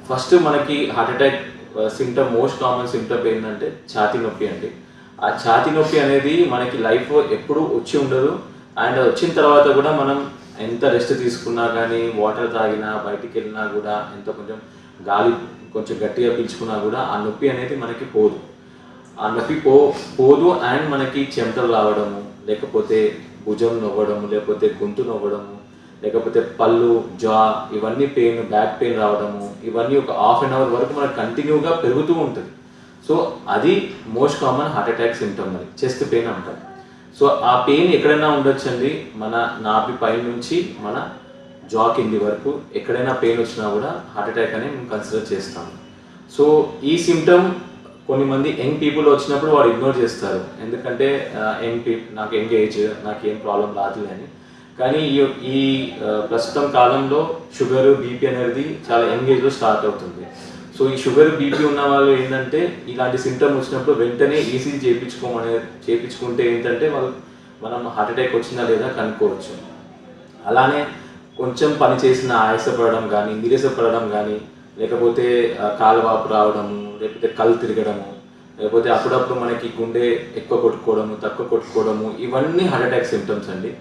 First మనకి heart attack symptom most common symptom ఏంటంటే ఛాతీ నొప్పి అండి. ఆ ఛాతీ నొప్పి అనేది మనకి లైఫ్‌లో ఎప్పుడూ వచ్చి ఉండదు. అండ్ వచ్చిన తర్వాత కూడా మనం ఎంత రెస్ట్ తీసుకున్నా కానీ, వాటర్ తాగినా, బయటికెళ్ళినా కూడా ఎంత కొంచెం గాలి కొంచెం గట్టిగా పీల్చుకున్నా కూడా ఆ నొప్పి అనేది మనకి పోదు. ఆ నొప్పి పోదు అండ్ మనకి చెమటలు రావడము, లేకపోతే భుజం నొవ్వడము, లేకపోతే గొంతు నొవ్వడము, లేకపోతే పళ్ళు, జా ఇవన్నీ పెయిన్, బ్యాక్ పెయిన్ రావడము, ఇవన్నీ ఒక హాఫ్ అన్ అవర్ వరకు మనకు కంటిన్యూగా పెరుగుతూ ఉంటుంది. సో అది most common heart attack symptom అది. చెస్ట్ పెయిన్ అంటారు. సో ఆ పెయిన్ ఎక్కడైనా ఉండొచ్చండి. మన నాభి పై నుంచి మన జా కింది వరకు ఎక్కడైనా పెయిన్ వచ్చినా కూడా హార్ట్ అటాక్ అని మేము కన్సిడర్ చేస్తాము. సో ఈ సింప్టమ్ కొన్ని మంది యంగ్ పీపుల్ వచ్చినప్పుడు వాడు ఇగ్నోర్ చేస్తారు. ఎందుకంటే నాకు యంగ్ ఏజ్, నాకేం ప్రాబ్లం రాదు అని. కానీ ఈ ప్రస్తుతం కాలంలో షుగర్, బీపీ అనేది చాలా యంగ్ ఏజ్‌లో స్టార్ట్ అవుతుంది. సో ఈ షుగర్, బీపీ ఉన్న వాళ్ళు ఏంటంటే ఇలాంటి సింప్టమ్ వచ్చినప్పుడు వెంటనే ఈసీజీ చేయించుకుంటే ఏంటంటే మనం హార్ట్ అటాక్ వచ్చిందా లేదా కనుక్కోవచ్చు. అలానే కొంచెం పని చేసినా ఆయాసపడడం కానీ, నీరసపడడం కానీ, లేకపోతే కాలువాపు రావడము, లేకపోతే కళ్ళు తిరగడము, లేకపోతే అప్పుడప్పుడు మనకి గుండె ఎక్కువ కొట్టుకోవడము, తక్కువ కొట్టుకోవడము, ఇవన్నీ హార్ట్ అటాక్ సింప్టమ్స్ అండి.